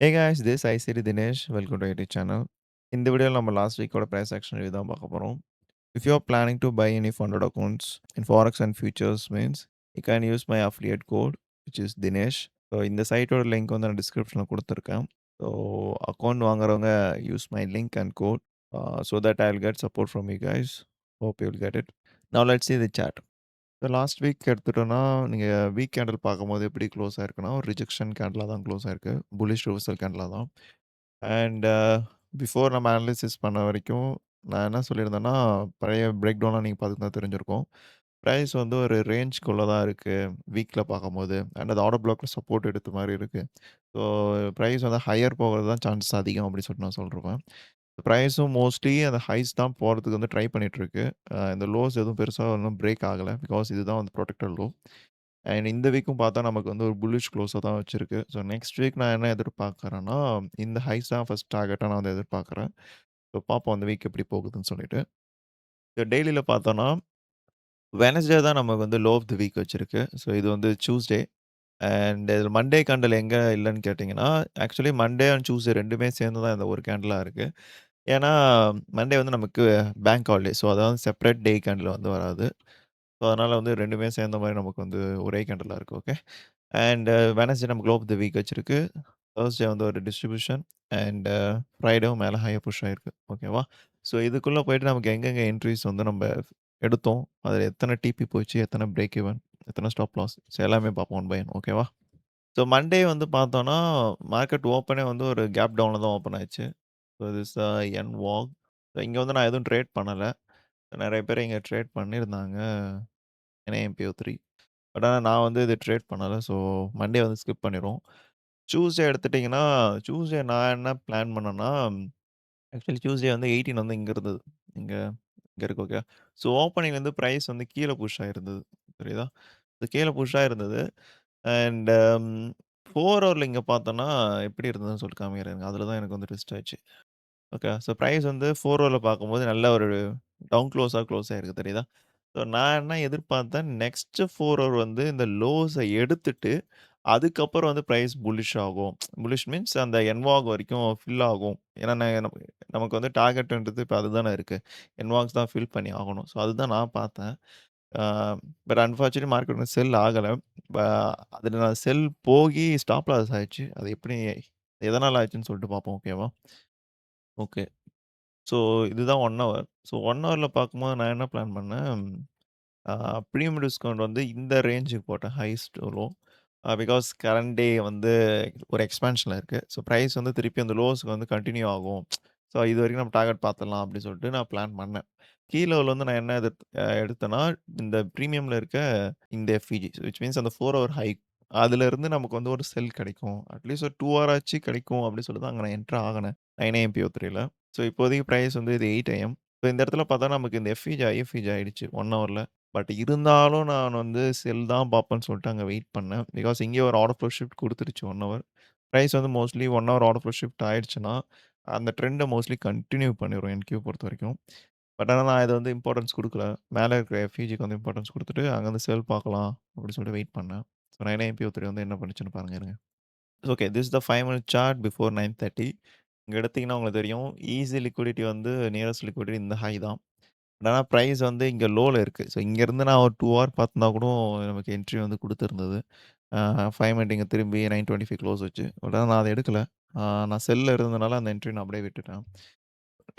Hey guys, this is ICT Dinesh. Welcome to YouTube channel. இந்த வீடியோல நம்ம last வீக்கோட price action review தான் பார்க்க போறோம். If you are planning to buy any funded accounts in Forex and futures means you can use my affiliate code which is Dinesh. So இந்த சைட்டோட link வந்து நான் டிஸ்கிரிப்ஷனில் கொடுத்துருக்கேன். ஸோ அக்கௌண்ட் வாங்குறவங்க use my link and code so that I will get support from you guys. Hope you will get it. Now let's see the chart. So last week எடுத்துட்டோம்னா, நீங்க week candle பார்க்கும்போது எப்படி close ஆயிருக்குன்னா, ஒரு rejection கேண்டிலா தான் close ஆயிருக்கு. Bullish reversal கேண்டிலா தான். அண்ட் பிஃபோர் நம்ம அனலைசிஸ் பண்ண வரைக்கும், நான் என்ன சொல்லியிருந்தேன்னா, பழைய பிரேக் டவுன்லாம் நீங்க பார்த்துருந்தா தெரிஞ்சிருக்கும். பிரைஸ் வந்து ஒரு ரேஞ்ச்குள்ள தான் இருக்கு, வீக்ல பார்க்கும்போது. அண்ட் அது ஆர்டர் ப்ளாக்ல சப்போர்ட் எடுத்த மாரி இருக்கு. ஸோ பிரைஸ் வந்து ஹையர் போகிறது தான் சான்சஸ் அதிகம் அப்படின்னு சொல்லிட்டு நான் சொல்ருவேன். பிரைஸும் மோஸ்ட்லி அந்த ஹைஸ் தான் போறதுக்கு வந்து ட்ரை பண்ணிட்டுருக்கு. இந்த லோஸ் எதுவும் பெருசா இன்னும் பிரேக் ஆகல. பிகாஸ் இதுதான் வந்து புரொடெக்டட் லோ. அண்ட் இந்த வீக்கும் பார்த்தா நமக்கு வந்து ஒரு புல்லிஷ் க்ளோஸா தான் வச்சிருக்கு. ஸோ நெக்ஸ்ட் வீக் நான் என்ன எதிர்பார்க்குறேன்னா, இந்த ஹைஸ் தான் ஃபர்ஸ்ட் டார்கெட்டா நான் வந்து எதிர்பார்க்குறேன். ஸோ பார்ப்போம் அந்த வீக் எப்படி போகுதுன்னு சொல்லிட்டு. டெய்லில பார்த்தோம்னா, வெட்னஸ்டே தான் நமக்கு வந்து லோ ஆஃப் தி வீக் வச்சிருக்கு. ஸோ இது வந்து டியூஸ்டே. அண்ட் இதில மண்டே கேண்டில் எங்க இல்லன்னு கேட்டீங்கன்னா, ஆக்சுவலி மண்டே அண்ட் டியூஸ்டே 2மே சேர்ந்து தான் இந்த ஒரு கேண்டிலா இருக்கு. ஏன்னா, மண்டே வந்து நமக்கு பேங்க் ஹாலிடே. ஸோ அதாவது செப்பரேட் டே கேண்டில் வந்து வராது. ஸோ அதனால வந்து 2மே சேர்ந்த மாரி நமக்கு வந்து ஒரே கேண்டிலா இருக்கு. ஓகே. அண்ட் வெட்னஸ்டே நமக்கு லோ ஆஃப் தி வீக் வச்சிருக்கு. தர்ஸ்டே வந்து ஒரு டிஸ்ட்ரிபியூஷன் அண்ட் ஃப்ரைடேவும் மேல ஹையா புஷ் ஆயிருக்கு. ஓகேவா? ஸோ இதுக்குள்ள போயிட்டு நமக்கு எங்கெங்க என்ட்ரீஸ் வந்து நம்ம எடுத்தோம். அதில எத்தன டிபி போச்சு, எத்தன பிரேக் ஈவன், எத்தன ஸ்டாப் லாஸ். ஸோ எல்லாமே பார்ப்போம் ஒன் பை ஒன். ஓகேவா? ஸோ மண்டே வந்து பார்த்தோம்னா, மார்க்கெட் ஓப்பனே வந்து ஒரு கேப் டவுன்ல தான் ஓப்பன் ஆச்சு. So this N walk. இங்க வந்து நான் எதுவும் ட்ரேட் பண்ணல. நெறைய பேர் இங்க ட்ரேட் பண்ணியிருந்தாங்க. NIMPO3. பட் ஆனா நான் வந்து இது ட்ரேட் பண்ணல. ஸோ மண்டே வந்து ஸ்கிப் பண்ணிருவோம். டியூஸ்டே எடுத்துட்டீங்கன்னா, டியூஸ்டே நான் என்ன பிளான் பண்ணேன்னா, ஆக்சுவலி டியூஸ்டே வந்து 18 வந்து இங்க இருந்தது. இங்க இங்க இருக்கு ஓகே. ஸோ ஓப்பனிங் வந்து பிரைஸ் வந்து கீழ புஷ் ஆயிருந்தது. புரியுதா? இது கீழ புஷ் ஆயிருந்தது. அண்ட் 4 ஹவர்ல இங்க பார்த்தோம்னா, எப்படி இருந்ததுன்னு சொல்லிட்டு காமிக்கிறேன். அதில தான் எனக்கு வந்து ட்விஸ்ட் ஆச்சு. ஓகே. ஸோ பிரைஸ் வந்து 4 ஹவர்ல பார்க்கும்போது நல்ல ஒரு டவுன் க்ளோஸா ஆயிருக்கு தெரியுதா? ஸோ நான் என்ன எதிர்பார்த்தேன், நெக்ஸ்ட் 4 ஹவர் வந்து இந்த லோஸ எடுத்துட்டு, அதுக்கப்புறம் வந்து பிரைஸ் புல்லிஷ் ஆகும். புல்லிஷ் மீன்ஸ் அந்த என்வாக் வரைக்கும் ஃபில் ஆகும். ஏன்னா நமக்கு வந்து டார்கெட்ன்றது இப்ப அதுதானே இருக்கு. என்வாக்ஸ் தான் ஃபில் பண்ணி ஆகணும். ஸோ அதுதான் நான் பார்த்தேன். ஆ பட் அன்பார்ச்சுனேட்லி மார்க்கெட் வந்து செல் ஆகல. ப அதில நான் செல் போகி ஸ்டாப் லாஸ் ஆயிருச்சு. அது எப்படி எதனால ஆச்சுன்னு சொல்லிட்டு பார்ப்போம். ஓகேவா? ஓகே. ஸோ இதுதான் 1 ஹவர். ஸோ 1 ஹவர்ல பார்க்கும்போது நான் என்ன பிளான் பண்ணேன், ஆ பிரீமியம் டிஸ்கவுண்ட் வந்து இந்த ரேஞ்சுக்கு போட்டேன். Highest low. பிகாஸ் கரண்ட் டே வந்து ஒரு எக்ஸ்பான்ஷன்ல இருக்கு. ஸோ பிரைஸ் வந்து திருப்பி அந்த லோஸ்க்கு வந்து கன்டின்யூ ஆகும். ஸோ இதுவரைக்கும் நம்ம டார்கெட் பார்த்துடலாம் அப்படின்னு சொல்லிட்டு நான் பிளான் பண்ணேன். கீழ வந்து நான் என்ன எடுத்தேன்னா, இந்த பிரீமியம்ல இருக்க இந்த எஃப்இஜி விச் மீன்ஸ் அந்த 4 ஹவர் ஹை. அதிலிருந்து நமக்கு வந்து ஒரு செல் கிடைக்கும். அட்லீஸ்ட் ஒரு 2 ஹவர் ஆச்சு கிடைக்கும் அப்படின்னு சொல்லி தான் அங்க நான் என்டர் ஆகுனேன். 9 AM PO3ல. ஸோ இப்போதைக்கு பிரைஸ் வந்து இது 8 AM. ஸோ இந்த இடத்துல பார்த்தா நமக்கு இந்த எஃப்இஜி, ஐஎஃப்இஜி ஆயிடுச்சு 1 ஹவர்ல. பட் இருந்தாலும் நான் வந்து செல் தான் பார்ப்பேன்னு சொல்லிட்டு அங்க வெயிட் பண்ணேன். பிகாஸ் இங்கேயே ஒரு ஆர்டர் ஃப்ளோ ஷிஃப்ட் குடுத்துருச்சு 1 ஹவர். பிரைஸ் வந்து mostly 1 hour order flow shift ஆயிடுச்சுன்னா, அந்த ட்ரெண்ட மோஸ்ட்லி கன்டின்யூ பண்ணிரும் என்கியூ பொறுத்தவரைக்கும். பட் ஆனா நான் இத வந்து இம்பார்ட்டன்ஸ் குடுக்கல. மேல இருக்கிற எஃப்இஜிக்கு வந்து இம்பார்ட்டன்ஸ் குடுத்துட்டு, அங்கருந்து செல் பார்க்கலாம் அப்படின்னு சொல்லிட்டு வெயிட் பண்ணேன். ஸோ 9 AM PO3 வந்து என்ன பண்ணுச்சுன்னு பாருங்க இருங்க. Okay. This is the 5 minute chart before 9:30. இங்க எடுத்தீங்கன்னா உங்களுக்கு தெரியும். ஈஸி லிக்விடிட்டி வந்து நியரஸ்ட் லிக்விடிட்டி இந்த ஹை தான். ஆனா பிரைஸ் வந்து இங்க லோல இருக்கு. ஸோ இங்கருந்து நான் ஒரு 2 ஹவர் பார்த்திருந்தா கூட நமக்கு என்ட்ரி வந்து குடுத்திருந்தது. 5 மினிட் இங்க திரும்பி 9:25 க்ளோஸ் வச்சு. பட் ஆனா நான் அத எடுக்கல. நான் செல்ல இருந்ததுனால அந்த என்ட்ரி நான் அப்படியே விட்டுட்டேன்.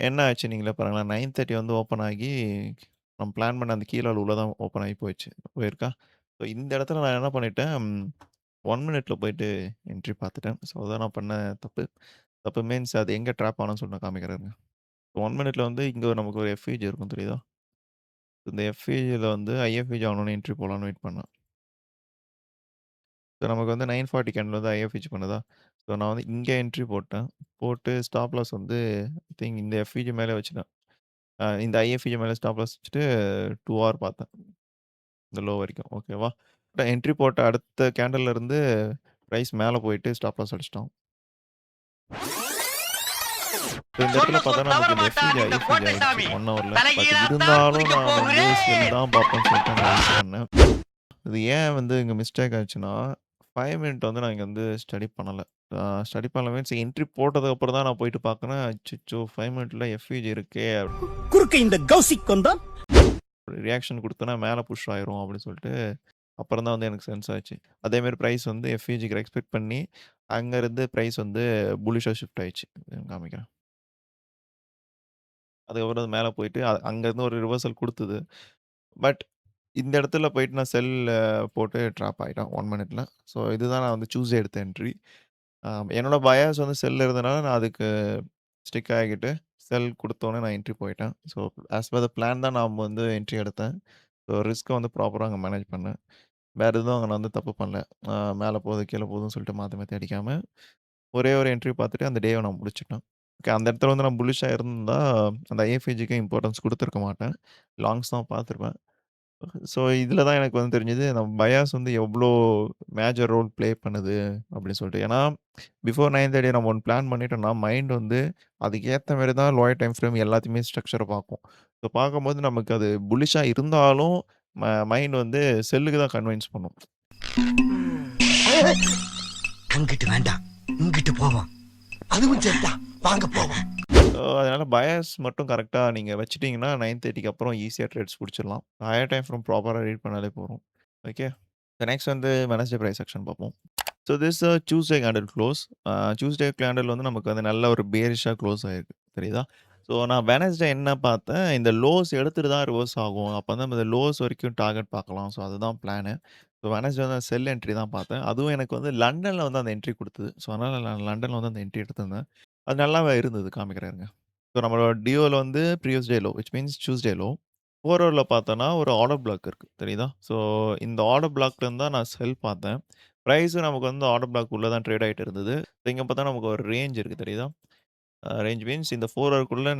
என்ன ஆச்சு நீங்களே பாருங்களேன். 9:30 வந்து ஓப்பன் ஆகி, நம்ம பிளான் பண்ண அந்த கீழ உள்ள தான் ஓப்பன் ஆகி போயிருக்கா? ஸோ இந்த இடத்துல நான் என்ன பண்ணிட்டேன், 1 மினிட்ல போயிட்டு என்ட்ரி பார்த்துட்டேன். ஸோ அதான் நான் பண்ண தப்பு. தப்பு மீன்ஸ் அது எங்க ட்ராப் ஆனோம்னு சொல்லிட்டு நான் காமிக்கிறேங்க. 1 மினிட்ல வந்து இங்க நமக்கு ஒரு எஃப்இஜி இருக்கும் தெரியுதா? இந்த எஃப்இஜில வந்து ஐஎஃப்இஜி ஆனோனே என்ட்ரி போலான்னு வெயிட் பண்ணேன். ஸோ நமக்கு வந்து 9:40 கேண்டில் வந்து ஐஎஃப்இஜி பண்ணுதா? ஸோ நான் வந்து இங்க என்ட்ரி போட்டேன். போட்டு ஸ்டாப் லாஸ் வந்து ஐ திங்க் இந்த எஃப்இஜி மேலே வச்சுட்டேன். இந்த ஐஎஃப்இஜி மேல ஸ்டாப் லாஸ் வச்சுட்டு 2 ஹவர் பார்த்தேன். இந்த லோ வரைக்கும். ஓகேவா? என்ட்ரி போட்ட அடுத்த கேண்டில்ல இருந்து பிரைஸ் மேல போயிட்டு ஸ்டாப் லாஸ் அடிச்சுட்டோம். ஸோ இந்த இடத்துல சொன்ன பார்த்தா சொல் தவற நமக்கு இந்த மாட்டான் எஃப்இஜி, இந்த ஐஎஃப்இஜி ஆயிடுச்சு கோட்டைசாமி 1 ஹவர்ல. பட் தலைகீழாத்தான் இருந்தாலும் குதிக்க நான் வந்து செல் போகிறேன் தான் பார்ப்பேன்னு சொல்லிட்டு அங்க வெயிட் பண்ணேன். இது ஏன் வந்து இங்க மிஸ்டேக் ஆச்சுன்னா, 5 மினிட் வந்து நான் இங்க வந்து ஸ்டடி பண்ணல. ஸ்டடி பண்ணல மீன்ஸ் என்ட்ரி போட்டதுக்கப்புறம் தான் நான் போயிட்டு பார்க்குறேன். அச்சச்சோ! 5 மினிட்ல எஃப்இஜி இருக்கே! குறுக்க இந்த கௌசிக் கொண்டா ரியாக்ஷன் குடுத்தோம்னா மேல புஷ் ஆயிரும் அப்படின்னு சொல்லிட்டு, அப்புறம் தான் வந்து எனக்கு சென்ஸ் ஆச்சு. அதேமாரி பிரைஸ் வந்து எஃப்இஜிக்கு எக்ஸ்பெக்ட் பண்ணி, அங்கருந்து பிரைஸ் வந்து புல்லிஷா ஷிஃப்ட் ஆயிடுச்சு. காமிக்கிறேன். அதுக்கப்புறம் அது மேல போயிட்டு, அங்கருந்து ஒரு ரிவர்சல் குடுத்தது. பட் இந்த இடத்துல போயிட்டு நான் போட்டு ட்ராப் ஆயிட்டேன் 1 மினிட்ல. ஸோ இதுதான் நான் வந்து சூஸே எடுத்த என்ட்ரி. என்னோட பயாஸ் வந்து செல் இருந்தனால நான் அதுக்கு ஸ்டிக் ஆகிட்டு, செல் குடுத்தோனே நான் என்ட்ரி போயிட்டேன். So as per the plan தான் நான் வந்து என்ட்ரி எடுத்தேன். ஸோ ரிஸ்க்க வந்து ப்ராப்பரா அங்க மேனேஜ் பண்ணேன். வேற எதுவும் அங்க நான் வந்து தப்பு பண்ணல. மேல போகுது, கீழ போகுதுன்னு சொல்லிட்டு மாத்தி மாத்தி அடிக்காம, ஒரே ஒரு என்ட்ரி பார்த்துட்டு அந்த டேவ நான் முடிச்சுட்டேன். ஓகே அந்த இடத்துல வந்து நான் புல்லிஷா இருந்திருந்தா, அந்த ஐஎஃப்ஏஜிக்கு இம்பார்ட்டன்ஸ் குடுத்துருக்க மாட்டேன். லாங்ஸ் தான் பார்த்துருப்பேன். ஸோ இதில தான் எனக்கு வந்து தெரிஞ்சது, நம்ம பயாஸ் வந்து எவ்ளோ மேஜர் ரோல் ப்ளே பண்ணுது அப்படின்னு சொல்லிட்டு. ஏன்னா, பிஃபோர் 9:30 நம்ம ஒண்ணு பிளான் பண்ணிட்டோம்னா, மைண்ட் வந்து அதுக்கு ஏத்த மாரி தான் லோயர் டைம் ஃப்ரேம் எல்லாத்தையுமே ஸ்ட்ரக்சர பார்க்கும். ஸோ பார்க்கும்போது நமக்கு அது புல்லிஷா இருந்தாலும், மைண்ட் வந்து செல்லுக்கு தான் கன்வின்ஸ் பண்ணும். அங்கிட்டு வேண்டாம் இங்கிட்டு போவோம் அதுவும் சரிதான் வாங்க போவோம் அதனால பயாஸ் மட்டும் கரெக்ட்டா நீங்க வச்சுட்டீங்கன்னா, 9:30க்கு அப்புறம் ஈஸியா ட்ரேட்ஸ் புடிச்சிடலாம். ஹையர் டைம் ஃப்ரேம் ப்ராப்பரா ரீட் பண்ணாலே போதும். ஓகே. நெக்ஸ்ட் வந்து வெட்னஸ்டே பிரைஸ் ஆக்ஷன் பார்ப்போம். So this Tuesday candle close. Tuesday candle வந்து நமக்கு வந்து நல்ல ஒரு பியரிஷா க்ளோஸ் ஆயிருக்கு. தெரியுதா? ஸோ நான் வெட்னஸ்டே என்ன பார்த்தேன், இந்த லோஸ் எடுத்துட்டு தான் ரிவர்ஸ் ஆகும். அப்ப வந்து இந்த லோஸ் வரைக்கும் டார்கெட் பார்க்கலாம். ஸோ அதுதான் பிளானு. ஸோ வெட்னஸ்டே வந்து செல் என்ட்ரி தான் பார்த்தேன். அதுவும் எனக்கு வந்து லண்டன்ல வந்து அந்த என்ட்ரி குடுத்தது. ஸோ அதனால நான் லண்டன்ல வந்து அந்த என்ட்ரி எடுத்திருந்தேன். அது நல்லாவே இருந்தது காமிக்கிறேன் இருங்க. ஸோ நம்மளோட டியோல வந்து previous day low which means Tuesday low. 4 ஹவர்ல பார்த்தோம்னா ஒரு ஆர்டர் பிளாக் இருக்கு. தெரியுதா? ஸோ இந்த ஆர்டர் பிளாக்ல இருந்து தான் நான் செல் பார்த்தேன். பிரைஸும் நமக்கு வந்து ஆர்டர் பிளாக் உள்ள தான் ட்ரேட் ஆயிட்டு இருந்தது. இங்க பார்த்தா நமக்கு ஒரு ரேஞ்ச் இருக்கு தெரியுதா? ரேஞ்ச் மீன்ஸ் இந்த 4 ஹவர்க்குள்ள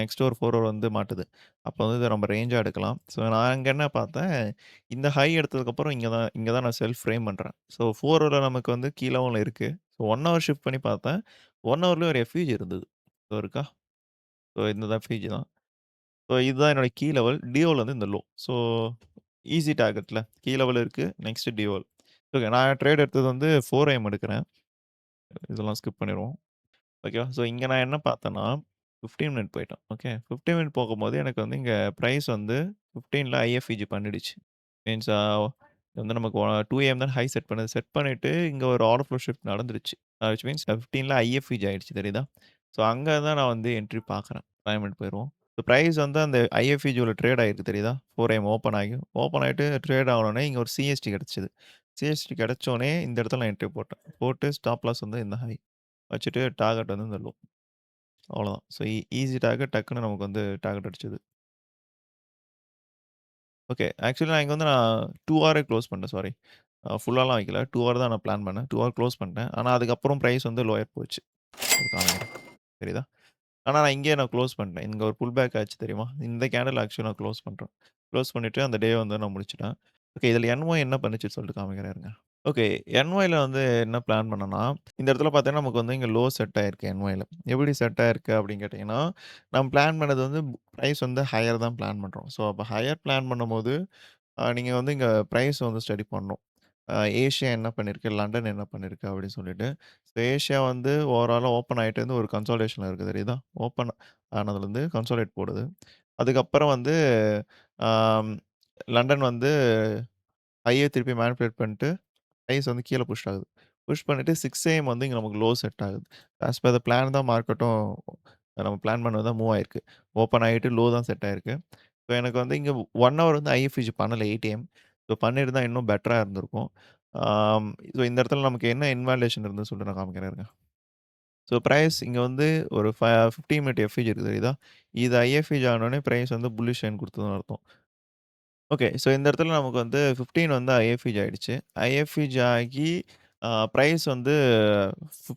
நெக்ஸ்ட் ஒரு 4 ஹவர் வந்து மாட்டுது. அப்போ வந்து இத நம்ம ரேஞ்சா எடுக்கலாம். ஸோ நான் அங்க என்ன பார்த்தேன், இந்த ஹை எடுத்ததுக்கப்புறம் இங்க தான் நான் செல்ஃப் ஃப்ரேம் பண்றேன். ஸோ 4 ஹவர்ல நமக்கு வந்து கீழவும் இருக்கு. ஸோ 1 ஹவர் ஷிஃப்ட் பண்ணி பார்த்தேன். 1 ஹவர்லயும் ஒரு எஃப்யூஜி இருந்தது. இதோ இருக்கா? ஸோ இந்த எஃப்யூஜி தான். ஸோ இதுதான் என்னோட கீ லெவல். டியோல வந்து இந்த லோ. ஸோ ஈஸி டார்கெட்ல கீ லெவல் இருக்கு. நெக்ஸ்ட் டியோல். ஓகே நான் ட்ரேட் எடுத்தது வந்து 4 AM எடுக்கிறேன். இதெல்லாம் ஸ்கிப் பண்ணிருவோம். ஓகேவா? ஸோ இங்க நான் என்ன பார்த்தேன்னா, 15 மினிட் போயிட்டோம். ஓகே. 15 மினிட் போகும்போது எனக்கு வந்து இங்க பிரைஸ் வந்து 15ல ஐஎஃப்இஜி பண்ணிடுச்சு. மீன்ஸ் வந்து நமக்கு 2 AM தான் ஹை செட் பண்ணுது. செட் பண்ணிட்டு இங்க ஒரு ஆர்டர் ஃப்ளோ ஷிஃப்ட் நடந்துருச்சு. விச் மீன்ஸ் 15ல ஐஎஃப்இஜி ஆயிடுச்சு தெரியுதா? ஸோ அங்க தான் நான் வந்து என்ட்ரி பார்க்குறேன். 5 மினிட் போயிருவோம். ஸோ பிரைஸ் வந்து அந்த ஐஎஃப்இஜி உள்ள ட்ரேட் ஆயிருக்கு தெரியுதா? 4 AM ஓப்பன் ஆயிட்டு ட்ரேட் ஆனோனே இங்க ஒரு சிஎஸ்டி கிடைச்சது. சிஎஸ்டி கிடைச்சோனே இந்த இடத்துல நான் என்ட்ரி போட்டேன். போட்டு ஸ்டாப் லாஸ் வந்து இந்த ஹை. வச்சுட்டு டார்கெட் வந்து இந்த லோ. அவ்வளோதான். ஸோ ஈஸி டார்கெட் டக்குன்னு நமக்கு வந்து டார்கெட் அடிச்சது. ஓகே. ஆக்சுவலி நான் இங்க வந்து நான் 2 ஹவரே க்ளோஸ் பண்ணிட்டேன் சாரி. ஃபுல்லாலாம் வைக்கல. 2 ஹவர் தான் நான் பிளான் பண்ணேன். 2 ஹவர் க்ளோஸ் பண்ணிட்டேன். ஆனா அதுக்கப்புறம் பிரைஸ் வந்து லோயர் போச்சு. அது காமிக்கிறேன். தெரியுதா? ஆனா நான் இங்கேயே க்ளோஸ் பண்ணிட்டேன். இங்க ஒரு புல் பேக் ஆச்சு தெரியுமா? இந்த கேண்டில் ஆக்சுவலா நான் க்ளோஸ் பண்றேன். க்ளோஸ் பண்ணிட்டு அந்த டே வந்து நான் முடிச்சுட்டேன். ஓகே. இதில என்ஒய் என்ன பண்ணுச்சுன்னு சொல்லிட்டு காமிக்கிறேன் இருங்க. ஓகே. என்ஒய்ல வந்து என்ன பிளான் பண்ணேன்னா, இந்த இடத்துல பார்த்தீங்கன்னா, நமக்கு வந்து இங்க லோ செட் ஆயிருக்கு என்ஒய்ல. எப்படி செட் ஆயிருக்கு அப்படின்னு கேட்டீங்கன்னா, நம்ம பிளான் பண்ணது வந்து பிரைஸ் வந்து ஹையர் தான் பிளான் பண்றோம். ஸோ அப்ப ஹையர் பிளான் பண்ணும்போது, நீங்க வந்து இங்க பிரைஸ் வந்து ஸ்டடி பண்ணணும். ஏசியா என்ன பண்ணியிருக்கு, லண்டன் என்ன பண்ணியிருக்கு அப்படின்னு சொல்லிட்டு. ஸோ ஏசியா வந்து ஓவராலா ஓப்பன் ஆயிட்டு இருந்து ஒரு கன்சாலிடேஷன்ல இருக்கு தெரியுதா? ஓப்பன் ஆனதுலருந்து கன்சாலிடேட் போடுது. அதுக்கப்புறம் வந்து ஆம் லண்டன் வந்து ஹைய திருப்பி மேனிபுலேட் பண்ணிட்டு பிரைஸ் வந்து கீழ புஷ் ஆகுது. புஷ் பண்ணிட்டு 6 AM வந்து இங்க நமக்கு லோ செட் ஆகுது. ஆஸ் பர் த பிளான் தான் மார்க்கெட்டும் நம்ம பிளான் பண்ணது தான் மூவ் ஆயிருக்கு. ஓப்பன் ஆயிட்டு லோ தான் செட் ஆயிருக்கு. ஸோ எனக்கு வந்து இங்க 1 ஹவர் வந்து ஐஎஃப்இஜி பண்ணல 8 AM. ஸோ பண்ணியிருந்தா இன்னும் பெட்டரா இருந்திருக்கும். ஸோ இந்த இடத்துல நமக்கு என்ன இன்வாலிடேஷன் இருந்ததுன்னு சொல்லிட்டு நான் காமிக்கிறேன் இருங்க. ஸோ பிரைஸ் இங்க வந்து ஒரு 15 மினிட் எஃப்இஜி இருக்கு தெரியுதா? இது ஐஎஃப்இஜி ஆனோனே பிரைஸ் வந்து புல்லிஷ் ஷைன் குடுத்ததுன்னு அர்த்தம். ஓகே. ஸோ இந்த இடத்துல நமக்கு வந்து 15 வந்து ஐஎஃப்இஜி ஆயிடுச்சு. ஐஎஃப்இஜி ஆகி பிரைஸ் வந்து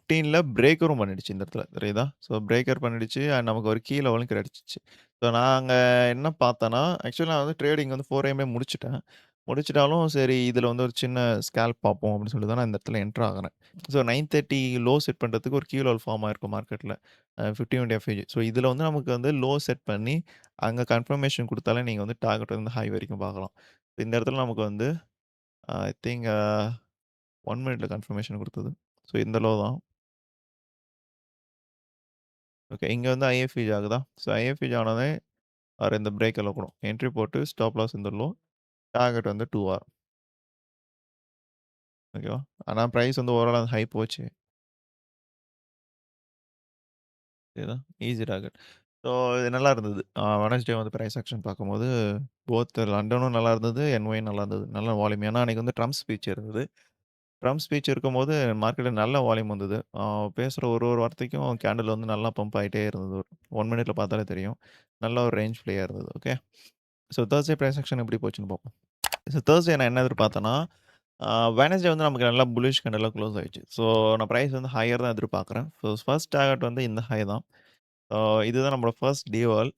15ல பிரேக்கரும் பண்ணிடுச்சு இந்த இடத்துல. தெரியுதா? ஸோ பிரேக்கர் பண்ணிடுச்சு அண்ட் நமக்கு ஒரு கீ லெவலும் கிடைச்சிச்சு. ஸோ நான் அங்க என்ன பார்த்தேன்னா, ஆக்சுவலா நான் வந்து ட்ரேடிங் வந்து 4 AM முடிச்சுட்டேன். முடிச்சுட்டாலும் சரி இதில வந்து ஒரு சின்ன ஸ்கேல்ப் பார்ப்போம் அப்படின்னு சொல்லி தான் நான் இந்த இடத்துல என்டர் ஆகுறேன். ஸோ 9:30 லோ செட் பண்றதுக்கு ஒரு கீ லெவல் ஃபார்ம் ஆயிருக்கும் மார்க்கெட்ல. 15 மினிட் எஃப்இஜி. ஸோ இதில வந்து நமக்கு வந்து லோ செட் பண்ணி அங்க கன்ஃபர்மேஷன் குடுத்தாலே நீங்க வந்து டார்கெட் வந்து ஹை வரைக்கும் பார்க்கலாம். இந்த இடத்துல நமக்கு வந்து ஐ திங்க் 1 மினிட்ல கன்ஃபர்மேஷன் குடுத்தது. ஸோ இந்த லோ தான். ஓகே. இங்க வந்து ஐஎஃப்இஜி ஆகுதா? ஸோ ஐஎஃப்இஜி ஆனோனே ஆர் இந்த பிரேக் இழக்கணும். என்ட்ரி போட்டு ஸ்டாப் லாஸ் இந்த லோ, டார்கெட் வந்து 2 ஆர். ஓகேவா? ஆனா பிரைஸ் வந்து ஓவராலா ஹை போச்சு. புரியுதா? Easy target. ஸோ இது நல்லா இருந்தது. வெட்னஸ்டே வந்து பிரைஸ் ஆக்ஷன் பார்க்கும்போது, போத் லண்டனும் நல்லா இருந்தது, என்ஒயும் நல்லா இருந்தது. நல்ல வால்யூம். ஏன்னா அன்னைக்கு வந்து ட்ரம்ப் ஸ்பீச் இருந்தது. ட்ரம்ப் ஸ்பீச் இருக்கும்போது மார்க்கெட்ல நல்ல வால்யூம் வந்தது. பேசுற ஒரு ஒரு வார்த்தைக்கும் கேண்டில் வந்து நல்லா பம்ப் ஆயிட்டே இருந்தது. 1 மினிட்ல பார்த்தாலே தெரியும். நல்ல ஒரு ரேஞ்ச் ப்ளேயா இருந்தது. Okay. So Thursday price action எப்படி போச்சுன்னு பார்ப்போம். ஸோ Thursday நான் என்ன எதிர்பார்த்தேன்னா, வெட்னஸ்டே வந்து நமக்கு நல்லா புல்லிஷ் கேண்டிலா க்ளோஸ் ஆயிடுச்சு. ஸோ நான் பிரைஸ் வந்து ஹையர் தான் எதிர்பார்க்குறேன். ஸோ ஃபர்ஸ்ட் டார்கெட் வந்து இந்த ஹை தான். இதுதான் நம்மளோட ஃபர்ஸ்ட் டியூவல்.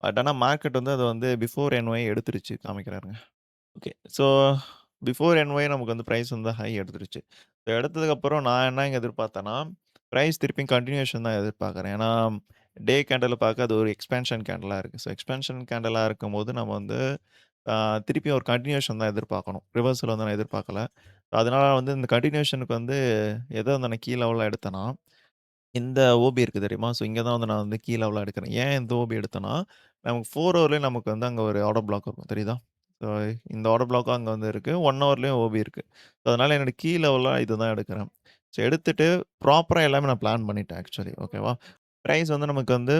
பட் ஆனா மார்க்கெட் வந்து அத வந்து பிஃபோர் என்ஒய் எடுத்துருச்சு காமிக்கிறாருங்க. ஓகே. ஸோ பிஃபோர் என்ஒய் நமக்கு வந்து பிரைஸ் வந்து ஹை எடுத்துருச்சு. ஸோ எடுத்ததுக்கப்புறம் நான் என்ன இங்க எதிர்பார்த்தேன்னா, பிரைஸ் திருப்பியும் கன்டினியூஷன் தான் எதிர்பார்க்குறேன். ஏன்னா, டே கேண்டில பார்க்க அது ஒரு எக்ஸ்பேன்ஷன் கேண்டிலா இருக்கு. ஸோ எக்ஸ்பேன்ஷன் கேண்டிலா இருக்கும்போது நம்ம வந்து அ திருப்பியும் ஒரு கன்டினியூஷன் தான் எதிர்பார்க்கணும். ரிவர்சல் வந்து நான் எதிர்பார்க்கல. அதனால வந்து இந்த கன்டினியூஷனுக்கு வந்து எத வந்து நான் கீ லெவல்ல எடுத்தேன்னா இந்த ஓபி இருக்கு தெரியுமா? ஸோ இங்க தான் வந்து நான் வந்து கீ லெவலா எடுக்கிறேன். ஏன் இந்த ஓபி எடுத்தேன்னா, நமக்கு 4 ஹவர்லயே நமக்கு வந்து அங்க ஒரு ஆர்டர் பிளாக் இருக்கும். தெரியுதா? ஸோ இந்த ஆர்டர் பிளாக்கும் அங்க வந்து இருக்கு. 1 ஹவர்லயும் ஓபி இருக்கு. ஸோ அதனால என்னோட கீ லெவலா இதுதான் எடுக்கிறேன். ஸோ எடுத்துட்டு ப்ராப்பரா எல்லாமே நான் பிளான் பண்ணிட்டேன் ஆக்சுவலி. ஓகேவா? பிரைஸ் வந்து நமக்கு வந்து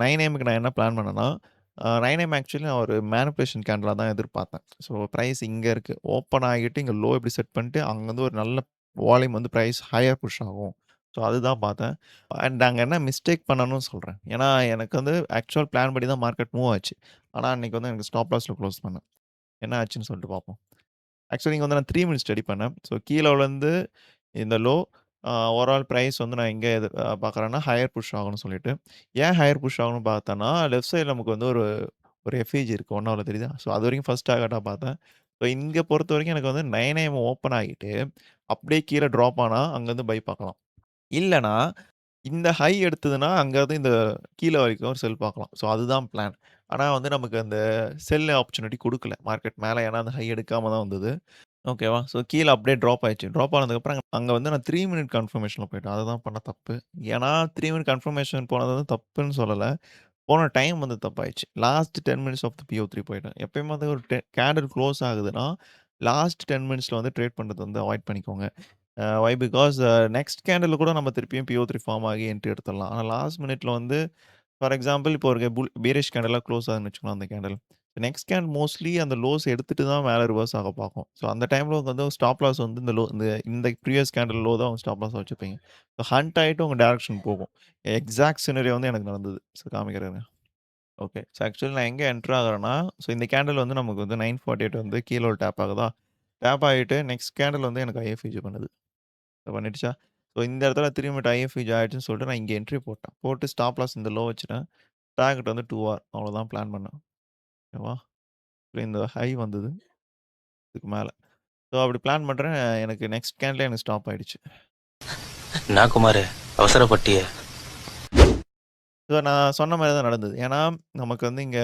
9 ஏஎம்க்கு நான் என்ன பிளான் பண்ணேன்னா, 9 ஏஎம் ஆக்சுவலி நான் ஒரு மேனிபுலேஷன் கேண்டிலா தான் எதிர்பார்த்தேன். ஸோ பிரைஸ் இங்க இருக்கு. ஓப்பன் ஆகிட்டு இங்க லோ இப்படி செட் பண்ணிட்டு, அங்க வந்து ஒரு நல்ல வால்யூம் வந்து பிரைஸ் ஹையர் புஷ் ஆகும். ஸோ அதுதான் பார்த்தேன். அண்ட் அங்க என்ன மிஸ்டேக் பண்ணணும்னு சொல்றேன். ஏன்னா, எனக்கு வந்து ஆக்சுவல் பிளான் படி தான் மார்க்கெட் மூவ் ஆச்சு. ஆனா, அன்னைக்கு வந்து எனக்கு ஸ்டாப் லாஸ்ல குளோஸ் பண்ணேன். என்ன ஆச்சுன்னு சொல்லிட்டு பார்ப்போம். ஆக்சுவலி இங்க வந்து நான் 3 மினிட்ஸ் ஸ்டடி பண்ணேன். ஸோ கீழ விழுந்து இந்த லோ ஓவரால் பிரைஸ் வந்து நான் எங்க எது பார்க்குறேன்னா, ஹையர் புஷ் ஆகும்னு சொல்லிட்டு. ஏன் ஹையர் புஷ் ஆகும்னு பார்த்தேன்னா, லெஃப்ட் சைட்ல நமக்கு வந்து ஒரு ஒரு எஃப்இஜி இருக்கு. 1 ஹவர்ல தெரியுதா? ஸோ அதுவரைக்கும் ஃபர்ஸ்ட் டார்கெட்டா பார்த்தேன். ஸோ இங்க பொறுத்தவரைக்கும் எனக்கு வந்து 9 ஏஎம் ஓப்பன் ஆகிட்டு, அப்படியே கீழ ட்ராப் ஆனா, அங்கருந்து பை பார்க்கலாம். இல்லன்னா இந்த ஹை எடுத்ததுன்னா, அங்கருந்து இந்த கீழ வரைக்கும் ஒரு செல் பார்க்கலாம். ஸோ அதுதான் பிளான். ஆனா வந்து நமக்கு அந்த செல் ஆப்பர்ச்சுனிட்டி குடுக்கல. மார்க்கெட் மேல ஏன்னா அந்த ஹை எடுக்காம தான் வந்தது. ஓகேவா? ஸோ கீழ அப்படியே ட்ராப் ஆயிருச்சு. ட்ராப் ஆனதுக்கப்புறம் அங்க வந்து நான் 3 மினிட் கன்ஃபர்மேஷன்ல போயிட்டேன். அதுதான் பண்ண தப்பு. ஏன்னா 3 மினிட் கன்ஃபர்மேஷன் போனது வந்து தப்புன்னு சொல்லல. போன டைம் வந்து தப்பாயிருச்சு. Last 10 minutes of the PO3 போயிட்டேன். எப்பயுமே வந்து ஒரு கேண்டில் குளோஸ் ஆகுதுன்னா, லாஸ்ட் 10 மினிட்ஸ்ல வந்து ட்ரேட் பண்றது வந்து அவாய்ட் பண்ணிக்கோங்க. வை பிகாஸ் நெக்ஸ்ட் கேண்டில்ல கூட நம்ம திருப்பியும் PO3 ஃபார்ம் ஆகி என்ட்ரி எடுத்துடலாம். ஆனா லாஸ்ட் மினிட்ல வந்து ஃபார் எக்ஸாம்பிள் இப்போ ஒரு பீரிஷ் கேண்டிலா க்ளோஸ் ஆகுதுன்னு வச்சுக்கோங்களேன் அந்த கேண்டில். நெக்ஸ்ட் கேண்ட் மோஸ்ட்லி அந்த லோஸ் எடுத்துட்டு தான் மேல ரிவர்ஸ் ஆக பார்க்கும். ஸோ அந்த டைம்ல வந்து ஸ்டாப் லாஸ் வந்து இந்த லோ இந்த ப்ரீவியஸ் கேண்டில் லோ தான் ஸ்டாப் லாஸா வச்சுப்பீங்க. ஸோ ஹண்ட் ஆயிட்டு உங்க டைரக்ஷன் போகும். எக்ஸாக்ட் சினரியோ வந்து எனக்கு நடந்தது. ஸோ காமிக்கிறேங்க. ஓகே. ஸோ ஆக்சுவலி நான் எங்க என்டர் ஆகுறேன்னா, ஸோ இந்த கேண்டில் வந்து நமக்கு வந்து 948 வந்து கீழ ஒரு டேப் ஆகுதா? டேப் ஆயிட்டு நெக்ஸ்ட் கேண்டில் வந்து எனக்கு ஐஎஃப்இஜி பண்ணுது. பண்ணிடுச்சா? ஸோ இந்த இடத்துல திரும்பிட்டு ஐஎஃப்இஜி ஆயிடுச்சுன்னு சொல்லிட்டு நான் இங்க என்ட்ரி போட்டேன். போட்டு ஸ்டாப் லாஸ் இந்த லோ வச்சுட்டேன். டார்கெட் வந்து 2 ஆர் அவ்வளோதான் பிளான் பண்ணேன். ஓகேவா? அப்புறம் இந்த ஹை வந்தது. இதுக்கு மேல. ஸோ அப்படி பிளான் பண்றேன். எனக்கு நெக்ஸ்ட் கேண்ட்லயே எனக்கு ஸ்டாப் ஆயிடுச்சு. நான் குமாரு அவசரப்பட்டிய ஸோ நான் சொன்ன மாரி தான் நடந்தது. ஏன்னா, நமக்கு வந்து இங்க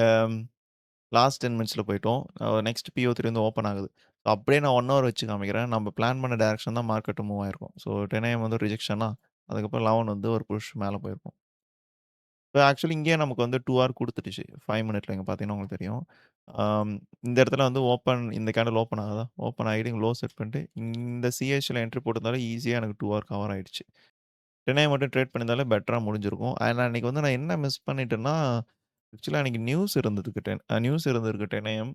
லாஸ்ட் 10 மினிட்ஸ்ல போயிட்டோம். நெக்ஸ்ட் PO3 வந்து ஓப்பன் ஆகுது. ஸோ அப்படியே நான் 1 ஹவர் வச்சு காமிக்கிறேன். நம்ம பிளான் பண்ண டைரக்ஷன் தான் மார்க்கெட்டும் மூவ் ஆயிருக்கும். ஸோ 10 AM வந்து ரிஜெக்ஷனா, அதுக்கப்புறம் 11 வந்து ஒரு புஷ் மேல போயிருக்கும். ஸோ ஆக்சுவலி இங்கேயே நமக்கு வந்து 2 ஹவர் குடுத்துடுச்சு. 5 மினிட்ல இங்க பார்த்தீங்கன்னா உங்களுக்கு தெரியும். ஆம் இந்த இடத்துல வந்து இந்த கேண்டில் ஓப்பன் ஆகுதா? ஓப்பன் ஆகிட்டு இங்க லோ செட் பண்ணிட்டு, இந்த சிஹெச்ல என்ட்ரி போட்டிருந்தாலே ஈஸியா எனக்கு 2 ஹவர் கவர் ஆயிடுச்சு. 10 மட்டும் ட்ரேட் பண்ணியிருந்தாலே பெட்டரா முடிஞ்சிருக்கும். ஆனா அன்னைக்கு வந்து நான் என்ன மிஸ் பண்ணிட்டேன்னா, ஆக்சுவலா அன்னைக்கு நியூஸ் இருந்ததுக்கு நியூஸ் இருந்திருக்கு 10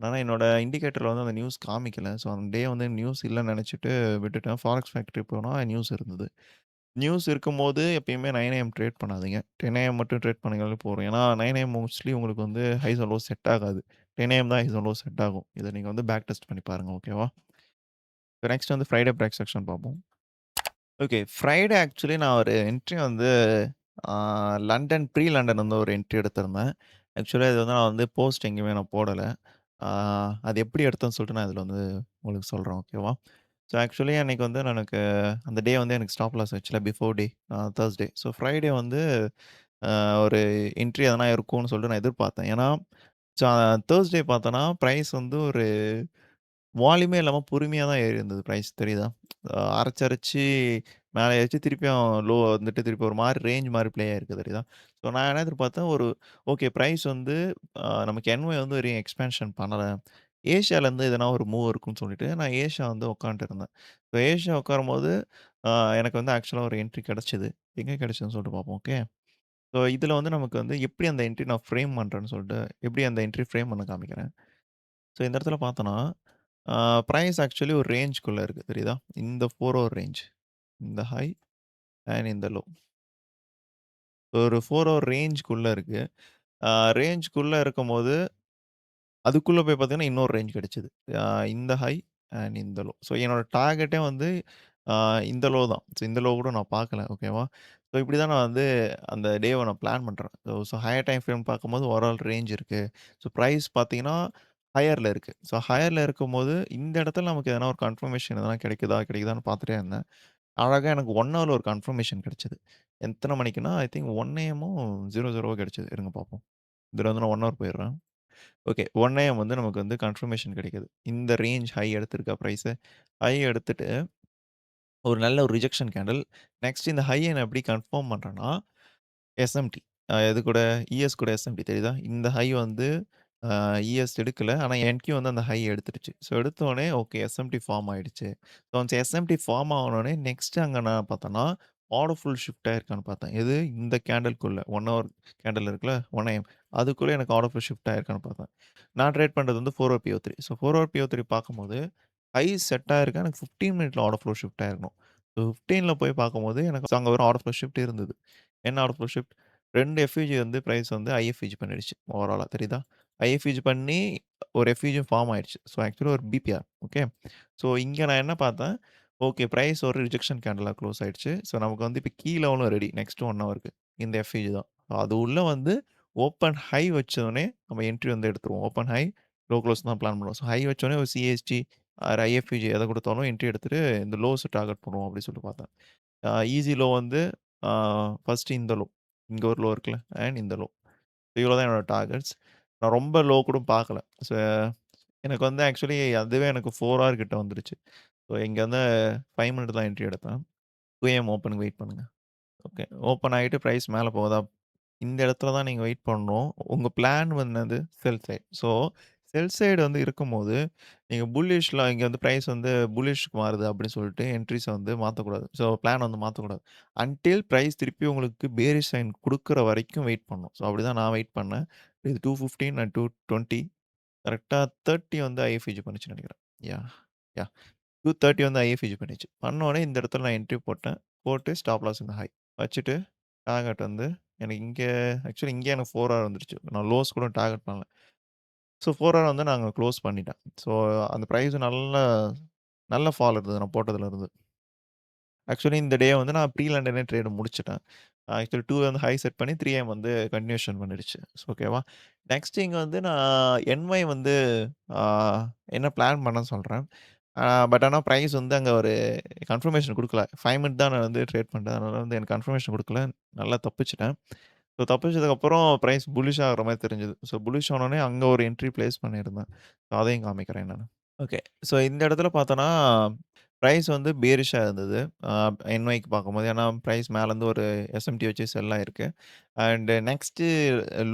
ஆனா என்னோட இண்டிகேட்டர்ல வந்து அந்த நியூஸ் காமிக்கல. ஸோ அந்த டே வந்து நியூஸ் இல்லன்னு நெனச்சுட்டு விட்டுட்டேன். ஃபாரெக்ஸ் ஃபேக்டரி போனா நியூஸ் இருந்தது. நியூஸ் இருக்கும்போது எப்பயுமே 9 ட்ரேட் பண்ணாதீங்க. 10 மட்டும் ட்ரேட் பண்ணீங்கனாலே போதும். ஏன்னா 9 மோஸ்ட்லி உங்களுக்கு வந்து ஹைஸ் அண்ட் லோஸ் செட் ஆகாது. 10 தான் ஹைஸ் அண்ட் லோஸ் செட் ஆகும். இத நீங்க வந்து பேக் டெஸ்ட் பண்ணி பாருங்க. ஓகேவா? நெக்ஸ்ட் வந்து ஃப்ரைடே பிரைஸ் செக்ஷன் பார்ப்போம். ஓகே. ஃப்ரைடே ஆக்சுவலி நான் ஒரு என்ட்ரி வந்து ஆ லண்டன் வந்து ஒரு என்ட்ரி எடுத்திருந்தேன். ஆக்சுவலா இது வந்து நான் வந்து போஸ்ட் எங்கேயுமே நான் போடல. ஆ அது எப்படி எடுத்தேன்னு சொல்லிட்டு நான் இதில வந்து உங்களுக்கு சொல்றேன். ஓகேவா? ஸோ ஆக்சுவலி அன்னைக்கு வந்து எனக்கு அந்த டே வந்து எனக்கு ஸ்டாப் லாஸ் ஆச்சுல்ல before day Thursday. So Friday வந்து ஒரு என்ட்ரி எதனா இருக்கும்னு சொல்லிட்டு நான் எதிர்பார்த்தேன். ஏன்னா, ச தர்ஸ்டே பார்த்தோன்னா, பிரைஸ் வந்து ஒரு வால்யூமே இல்லாம பொறுமையா தான் ஏறி இருந்தது பிரைஸ் தெரியுதா? அரைச்சு மேல ஏறிச்சு திருப்பியும் லோ வந்துட்டு திருப்பி ஒரு மாரி ரேஞ்ச் மாரி ப்ளே ஆயிருக்கு தெரியுதா? ஸோ நான் என்ன எதிர்பார்த்தேன் ஒரு ஓகே பிரைஸ் வந்து நமக்கு என்ஒய் வந்து ஒரு எக்ஸ்பேன்ஷன் பண்ணல. ஏசியாலேருந்து எதனா ஒரு மூவ் இருக்குன்னு சொல்லிட்டு நான் ஏசியா வந்து உட்காந்துட்டு இருந்தேன். ஸோ ஏசியா உட்காரும்போது அ எனக்கு வந்து ஆக்சுவலா ஒரு என்ட்ரி கிடைச்சது. எங்க கிடைச்சதுன்னு சொல்லிட்டு பார்ப்போம். ஓகே. ஸோ இதில வந்து நமக்கு வந்து எப்படி அந்த என்ட்ரி நான் ஃப்ரேம் பண்றேன்னு சொல்லிட்டு, எப்படி அந்த என்ட்ரி ஃப்ரேம் பண்ண காமிக்கிறேன். ஸோ இந்த இடத்துல பார்த்தோன்னா, ஆ பிரைஸ் ஆக்சுவலி ஒரு ரேஞ்ச்குள்ள இருக்கு தெரியுதா? இந்த 4 ஹவர் ரேஞ்ச். இந்த ஹை அண்ட் இந்த லோ. ஒரு 4 ஹவர் ரேஞ்ச்குள்ள இருக்கு. ஆ ரேஞ்ச்குள்ள இருக்கும்போது, அதுக்குள்ள போய் பார்த்தீங்கன்னா, இன்னொரு ரேஞ்ச் கிடைச்சது. ஆ இந்த ஹை அண்ட் இந்த லோ. ஸோ என்னோட டார்கெட்டே வந்து ஆ இந்த லோ தான். ஸோ இந்த லோ கூட நான் பார்க்கல. ஓகேவா? ஸோ இப்படி தான் நான் வந்து அந்த டேவ நான் பிளான் பண்றேன். ஸோ ஹையர் டைம் ஃப்ரேம் பார்க்கும்போது ஓவரால் ரேஞ்ச் இருக்கு. ஸோ பிரைஸ் பார்த்தீங்கன்னா, ஹையர்ல இருக்கு. ஸோ ஹையர்ல இருக்கும்போது, இந்த இடத்துல நமக்கு எதனா ஒரு கன்ஃபர்மேஷன் எதனா கிடைக்குதான்னு பார்த்துட்டே இருந்தேன். அழகா எனக்கு 1 ஹவர்ல ஒரு கன்ஃபர்மேஷன் கிடைச்சது. எத்தன மணிக்குன்னா, ஐ திங்க் 1 ஏஎம்மோ 00 கிடைச்சது. இருங்க பார்ப்போம். இதுல வந்து நான் 1 ஹவர் போயிடுறேன். ஓகே. 1 ஏஎம் வந்து நமக்கு வந்து கன்ஃபர்மேஷன் கிடைக்குது. இந்த ரேஞ்ச் ஹை எடுத்திருக்கா பிரைஸு. ஹை எடுத்துட்டு ஒரு நல்ல ஒரு ரிஜெக்ஷன் கேண்டில். நெக்ஸ்ட் இந்த ஹைய நான் எப்படி கன்ஃபார்ம் பண்றேன்னா, எஸ்எம்டி. எது கூட? இஎஸ் கூட எஸ்எம்டி தெரியுதா? இந்த ஹை வந்து இஎஸ் எடுக்கல. ஆனா என்கியூ வந்து அந்த ஹை எடுத்துருச்சு. ஸோ எடுத்தோனே ஓகே எஸ்எம்டி ஃபார்ம் ஆயிடுச்சு. ஸோ ஒன்ஸ் எஸ்எம்டி ஃபார்ம் ஆனோனே நெக்ஸ்ட் அங்க நான் பார்த்தேன்னா, ஆர்டர் ஃபுல் ஷிஃப்ட் ஆயிருக்கான்னு பார்த்தேன். எது? இந்த கேண்டில்குள்ள 1 ஹவர் கேண்டில் இருக்குல்ல 1 ஏஎம். அதுக்குள்ள எனக்கு ஆர்டர் ஃபுல் ஷிஃப்ட் ஆயிருக்கான்னு பார்த்தேன். நான் ட்ரேட் பண்றது வந்து 4 ஹவர் பிஓ3. ஸோ 4 ஹவர் பிஓ3 பார்க்கும்போது, ஹை செட் ஆயிருக்கு. எனக்கு 15 மினிட்ல ஆர்டர் ஃப்ளோ ஷிஃப்ட் ஆயிருக்கணும். ஸோ 15ல போய் பார்க்கும்போது, எனக்கு அங்க ஒரு ஆர்டர் ஃப்ளோ ஷிஃப்ட் இருந்தது. என்ன ஆர்டர் ஃப்ளோ ஷிஃப்ட்? 2 எஃப்யூஜி வந்து பிரைஸ் வந்து ஐஎஃப்யூஜி பண்ணிடுச்சு. ஓவராலா தெரியுதா? ஐஎஃப்யூஜி பண்ணி ஒரு எஃப்யூஜியும் ஃபார்ம் ஆயிடுச்சு. ஸோ ஆக்சுவலி ஒரு பிபிஆர். ஓகே. ஸோ இங்க நான் என்ன பார்த்தேன், ஓகே பிரைஸ் ஒரு ரிஜெக்ஷன் கேண்டிலா க்ளோஸ் ஆயிடுச்சு. ஸோ நமக்கு வந்து இப்ப கீ லெவலும் ரெடி. நெக்ஸ்ட் 1 ஹவருக்கு. இந்த எஃப்யூஜி தான். அது உள்ள வந்து ஓப்பன் ஹை வச்சோனே நம்ம என்ட்ரி வந்து எடுத்துருவோம். ஓப்பன் ஹை, லோ க்ளோஸ் தான் பிளான் பண்ணுவோம். ஸோ ஹை வச்சோனே ஒரு சிஎஸ்டி ஆர் ஐஎஃப்யூஜி எத குடுத்தாலும் என்ட்ரி எடுத்துட்டு இந்த லோஸ டார்கெட் பண்ணுவோம் அப்படின்னு சொல்லிட்டு பார்த்தேன். ஈஸி லோ வந்து ஆ ஃபர்ஸ்ட்டு இந்த லோ. இங்க ஒரு லோ இருக்குல்ல அண்ட் இந்த லோ. இவ்வளோ தான் என்னோட டார்கெட்ஸ். நான் ரொம்ப லோ கூட பார்க்கல. ஸோ எனக்கு வந்து ஆக்சுவலி அதுவே எனக்கு 4 ஹவர் கிட்ட வந்துருச்சு. ஸோ இங்க வந்து 5 மினிட் தான் என்ட்ரி எடுத்தேன். 2 ஏஎம் ஓப்பனுக்கு வெயிட் பண்ணுங்க. ஓகே. ஓப்பன் ஆயிட்டு பிரைஸ் மேல போகுதா? இந்த இடத்துல தான் நீங்க வெயிட் பண்ணணும். உங்க பிளான் என்னது? செல் சைட். ஸோ செல் சைடு வந்து இருக்கும்போது, நீங்க புல்லிஷ்ல இங்க வந்து பிரைஸ் வந்து புல்லிஷ்க்கு மாறுது அப்படின்னு சொல்லிட்டு என்ட்ரீஸ வந்து மாத்தக்கூடாது. ஸோ பிளான் வந்து மாத்தக்கூடாது. அன்டில் பிரைஸ் திருப்பி உங்களுக்கு பேரிஷ் சைன் குடுக்குற வரைக்கும் வெயிட் பண்ணணும். ஸோ அப்படிதான் நான் வெயிட் பண்ணேன். இது 215 அண்ட் 220 கரெக்ட்டா 30 வந்து ஐஎஃப்இஜி பண்ணுச்சுன்னு நெனைக்கிறேன். யாஹ்! யாஹ்! 230 வந்து ஐஎஃப்இஜி பண்ணிச்சு. பண்ணோனே இந்த இடத்துல நான் என்ட்ரி போட்டேன். போட்டு ஸ்டாப் லாஸ் இந்த ஹை. வச்சுட்டு டார்கெட் வந்து எனக்கு இங்க ஆக்சுவலி இங்கே எனக்கு 4 ஹவர் வந்துருச்சு. நான் லோஸ் கூட டார்கெட் பண்ணல. ஸோ 4 ஹவர் வந்து நாங்க க்ளோஸ் பண்ணிட்டேன். ஸோ அந்த பிரைஸ் நல்ல நல்ல ஃபால் இருந்தது நான் போட்டதுலருந்து. ஆக்சுவலி இந்த டே வந்து நான் ப்ரீ லண்டனே ட்ரேட் முடிச்சுட்டேன். ஆக்சுவலி 2 வந்து ஹை செட் பண்ணி 3 ஏஎம் வந்து கன்டினியூஷன் பண்ணிடுச்சு. ஓகேவா? நெக்ஸ்ட் இங்க வந்து நான் என்ஒய் வந்து ஆ என்ன பிளான் பண்ணேன்னு சொல்றேன். பட் ஆனா பிரைஸ் வந்து அங்க ஒரு கன்ஃபர்மேஷன் குடுக்கல. 5 மினிட் தான் நான் வந்து ட்ரேட் பண்ணேன். அதனால வந்து எனக்கு கன்ஃபர்மேஷன் குடுக்கல. நல்லா தப்பிச்சுட்டேன். ஸோ தப்பிச்சதுக்கப்புறம் பிரைஸ் புல்லிஷ் ஆகுற மாரி தெரிஞ்சது. ஸோ புல்லிஷ் ஆனோனே அங்க ஒரு என்ட்ரி பிளேஸ் பண்ணியிருந்தேன். ஸோ அதையும் காமிக்கிறேன் நானு. ஓகே. ஸோ இந்த இடத்துல பார்த்தோன்னா, பிரைஸ் வந்து பேரிஷ்ஷா இருந்தது. அ என்ஒய்க்கு பார்க்கும்போது. ஏன்னா பிரைஸ் மேலேருந்து ஒரு எஸ்எம்டி வச்சு செல் ஆயிருக்கு. அண்ட் நெக்ஸ்ட்டு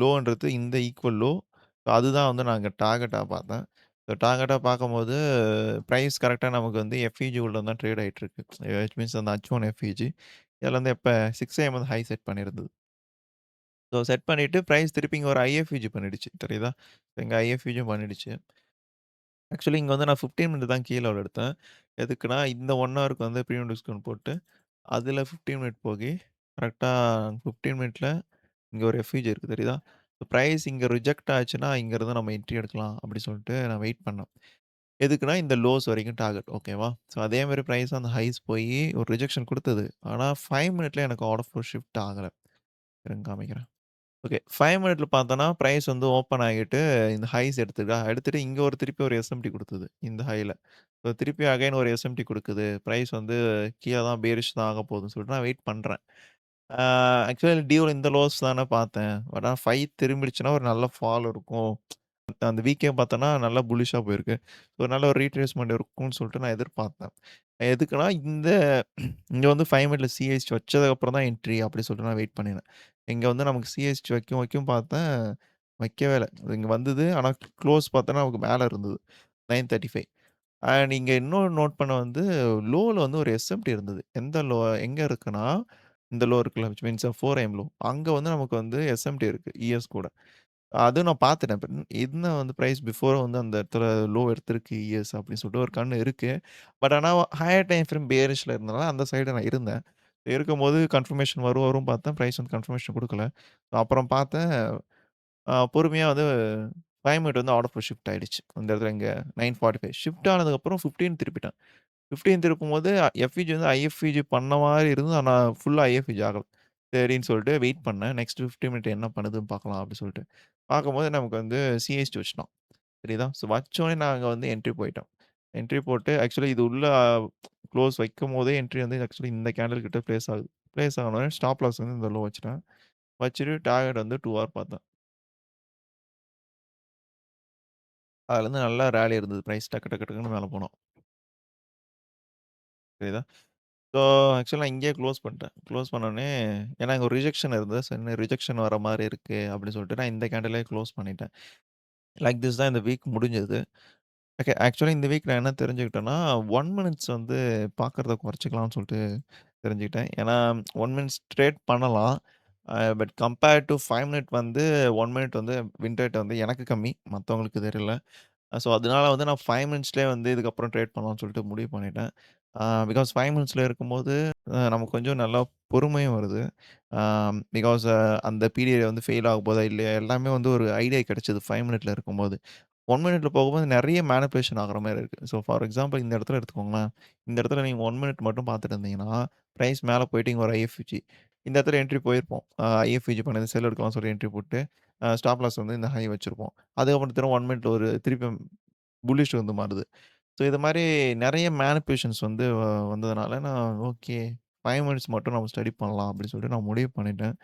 லோன்றது இந்த ஈக்குவல் லோ. அதுதான் வந்து நாங்க டார்கெட்டா பார்த்தேன். ஸோ டார்கெட்டா பார்க்கும்போது பிரைஸ் கரெக்ட்டா நமக்கு வந்து எஃப்இஜி உள்ள தான் ட்ரேட் ஆயிட்டுருக்கு. விச் மீன்ஸ் அந்த H1 எஃப்இஜி. இதுல வந்து எப்ப 6 ஏஎம் வந்து ஹை செட் பண்ணியிருந்தது. ஸோ செட் பண்ணிட்டு பிரைஸ் திருப்பி இங்க ஒரு ஐஎஃப்இஜி பண்ணிடுச்சு. தெரியுதா? இங்க ஐஎஃப்இஜியும் பண்ணிடுச்சு. ஆக்சுவலி இங்க வந்து நான் 15 மினிட் தான் கீழ எடுத்தேன். எதுக்குன்னா, இந்த 1 ஹவருக்கு வந்து பிரீமியம் டிஸ்கவுண்ட் போட்டு, அதுல 15 மினிட் போகி, கரெக்ட்டா 15 மினிட்ல இங்க ஒரு எஃப்இஜி இருக்கு தெரியுதா? பிரைஸ் இங்க ரிஜெக்ட் ஆச்சுன்னா, இங்கருந்து நம்ம என்ட்ரி எடுக்கலாம் அப்டி சொல்லிட்டு நான் வெயிட் பண்ணேன். எதுக்குன்னா, இந்த லோஸ் வரைக்கும் டார்கெட் ஓகேவா? ஸோ அதே மாரி பிரைஸ் அந்த ஹைஸ் போயி ஒரு ரிஜெக்ஷன் குடுத்தது. ஆனா 5 மினிட்ல எனக்கு ஆர்டர் ஃப்ளோ ஷிஃப்ட் ஆகல. இருங்க காமிக்கிறேன். ஓகே. 5 மினிட்ல பார்த்தோன்னா, பிரைஸ் வந்து ஓப்பன் ஆகிட்டு, இந்த ஹைஸ் எடுத்துக்கா. எடுத்துட்டு இங்க ஒரு திருப்பி ஒரு எஸ்எம்டி குடுத்தது. இந்த ஹைல. ஸோ திருப்பி அகைன் ஒரு எஸ்எம்டி குடுக்குது. பிரைஸ் வந்து கீழ தான் பேரிஷ் தான் ஆகப்போகுதுன்னு சொல்லிட்டு நான் வெயிட் பண்றேன். ஆ ஆக்சுவலி டியூல இந்த லோஸ் தானே பார்த்தேன். பட் ஆனா 5 திரும்பிடுச்சுன்னா ஒரு நல்ல ஃபால் இருக்கும். அந்த வீக்கே பார்த்தோன்னா, நல்லா புல்லிஷா போயிருக்கு. ஒரு நல்ல ஒரு ரீட்ரேஸ்மென்ட் இருக்கும்னு சொல்லிட்டு நான் எதிர்பார்த்தேன். எதுக்குன்னா, இங்க வந்து 5 மினிட்ல சிஎஸ்டி வச்சதுக்கப்புறம் தான் என்ட்ரி அப்படி சொல்லிட்டு நான் வெயிட் பண்ணினேன். இங்க வந்து நமக்கு சிஎஸ்டி வைக்கும் வைக்கும் பார்த்தேன், வைக்கவே இல்ல. இங்க வந்தது. ஆனா க்ளோஸ் பார்த்தோன்னா, நமக்கு மேல இருந்தது. 9:35 நீங்க இன்னொன்னு நோட் பண்ண வந்து லோல வந்து ஒரு எஸ்எம்டி இருந்தது. எந்த லோ எங்க இருக்குன்னா, இந்த லோ இருக்குல்ல விச் மீன்ஸ் 4 ஏஎம் லோ. அங்க வந்து நமக்கு வந்து எஸ்எம்டி இருக்கு. இஎஸ் கூட. அதுவும் நான் பார்த்துட்டேன். என்ன வந்து பிரைஸ் பிஃபோர் வந்து அந்த இடத்துல லோ எடுத்திருக்கு இஎஸ் அப்படின்னு சொல்லிட்டு ஒரு கண்ணு இருக்கு. பட் ஆனா ஹையர் டைம் ஃப்ரேம் பியரிஷ்ல இருந்தனால அந்த சைடு நான் இருந்தேன். இருக்கும்போது கன்ஃபர்மேஷன் வரும் வரும் பார்த்தேன். பிரைஸ் வந்து கன்ஃபர்மேஷன் குடுக்கல. அப்புறம் பார்த்தேன் பொறுமையா வந்து 5 மினிட் வந்து ஆர்டர் ஷிஃப்ட் ஆயிடுச்சு. அந்த இடத்துல இங்க 9:45 ஷிஃப்ட் ஆனதுக்கப்புறம் 15 திருப்பிட்டேன். 15 திருப்பும்போது எஃப்இஜி வந்து ஐஎஃப்இஜி பண்ண மாரி இருந்தது. ஆனா ஃபுல்லா ஐஎஃப்இஜி ஆகல. சரின்னு சொல்லிட்டு வெயிட் பண்ணேன். நெக்ஸ்ட் 15 மினிட் என்ன பண்ணுதுன்னு பார்க்கலாம் அப்படின்னு சொல்லிட்டு. பார்க்கும்போது நமக்கு வந்து சிஎஸ்டி வச்சுட்டான். சரிதா? ஸோ வச்சோனே நாங்க வந்து என்ட்ரி போயிட்டோம். என்ட்ரி போட்டு ஆக்சுவலா இது உள்ள க்ளோஸ் வைக்கும்போதே என்ட்ரி வந்து ஆக்சுவலி இந்த கேண்டில் கிட்ட பிளேஸ் ஆகுது. பிளேஸ் ஆனோனே ஸ்டாப் லாஸ் வந்து இந்த லோ வச்சுட்டேன். வச்சுட்டு டார்கெட் வந்து 2 ஹவர் பார்த்தேன். அதுலேருந்து நல்லா ராலி இருந்தது. பிரைஸ் டக்கு டக்கு டக்குன்னு மேல போனோம். புரியுதா? ஸோ ஆக்சுவலா நான் இங்கேயே க்ளோஸ் பண்ணிட்டேன். க்ளோஸ் பண்ணோனே ஏன்னா இங்க ஒரு ரிஜெக்ஷன் இருந்தது. சரி ரிஜெக்ஷன் வர மாரி இருக்கு அப்படின்னு சொல்லிட்டு நான் இந்த கேண்டிலே க்ளோஸ் பண்ணிட்டேன். லைக் திஸ் தான் இந்த வீக் முடிஞ்சது. ஓகே. ஆக்சுவலா இந்த வீக் நான் என்ன தெரிஞ்சுக்கிட்டேன்னா, 1 மினிட்ஸ் வந்து பார்க்கறத குறைச்சுக்கலாம்னு சொல்லிட்டு தெரிஞ்சுக்கிட்டேன். ஏன்னா 1 மினிட்ஸ் ட்ரேட் பண்ணலாம். பட் கம்பேர்ட் டூ 5 மினிட் வந்து 1 மினிட் வந்து வின் ரேட் வந்து எனக்கு கம்மி. மத்தவங்களுக்கு தெரியல. ஸோ அதனால வந்து நான் 5 மினிட்ஸ்லயே வந்து இதுக்கப்புறம் ட்ரேட் பண்ணலாம்னு சொல்லிட்டு முடிவு பண்ணிட்டேன். பிகாஸ் 5 மினிட்ஸ்ல இருக்கும்போது நமக்கு கொஞ்சம் நல்லா பொறுமையும் வருது. அ பிகாஸ் அந்த பீரியட் வந்து ஃபெயில் ஆக போதா இல்லையா? எல்லாமே வந்து ஒரு ஐடியா கிடைச்சது 5 மினிட்ல இருக்கும்போது. 1 மினிட்ல போகும்போது நெறைய மேனிபுலேஷன் ஆகுற மாரி இருக்கு. ஸோ ஃபார் எக்ஸாம்பிள் இந்த இடத்துல எடுத்துக்கோங்களேன். இந்த இடத்துல நீங்க 1 மினிட் மட்டும் பார்த்துட்டு இருந்தீங்கன்னா, பிரைஸ் மேல போயிட்டு இங்க ஒரு ஐஎஃப்ஜி. இந்த இடத்துல என்ட்ரி போயிருப்போம். ஐஎஃப்ஜி பண்ணது செல் எடுக்கலாம்னு சொல்லி என்ட்ரி போட்டு, ஸ்டாப் லாஸ் வந்து இந்த ஹை வச்சிருப்போம். அதுக்கப்புறம் திரும்ப 1 மினிட்ல ஒரு திருப்பி புல்லிஷ் வந்து மாறுது. ஸோ இது மாரி நெறைய மேனிபுலேஷன்ஸ் வந்து வந்ததுனால நான் ஓகே 5 மினிட்ஸ் மட்டும் நம்ம ஸ்டடி பண்ணலாம் அப்படின்னு சொல்லிட்டு நான் முடிவு பண்ணிட்டேன்.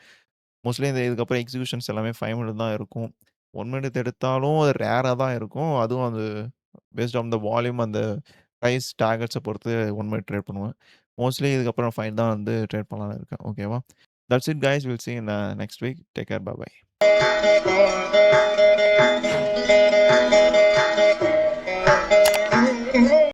மோஸ்ட்லி இதுக்கப்புறம் எக்ஸிகியூஷன்ஸ் எல்லாமே 5 மினிட் தான் இருக்கும். 1 மினிட் எடுத்தாலும் அது ரேரா தான் இருக்கும். அதுவும் அது பேஸ்ட் ஆன் த வால்யூம் அந்த பிரைஸ் டார்கெட்ஸ பொறுத்து 1 மினிட் ட்ரேட் பண்ணுவேன். மோஸ்ட்லி இதுக்கப்புறம் 5 தான் வந்து ட்ரேட் பண்ணலாம்னு இருக்கேன். ஓகேவா? That's it guys. Will see in next week. Take care. Bye by.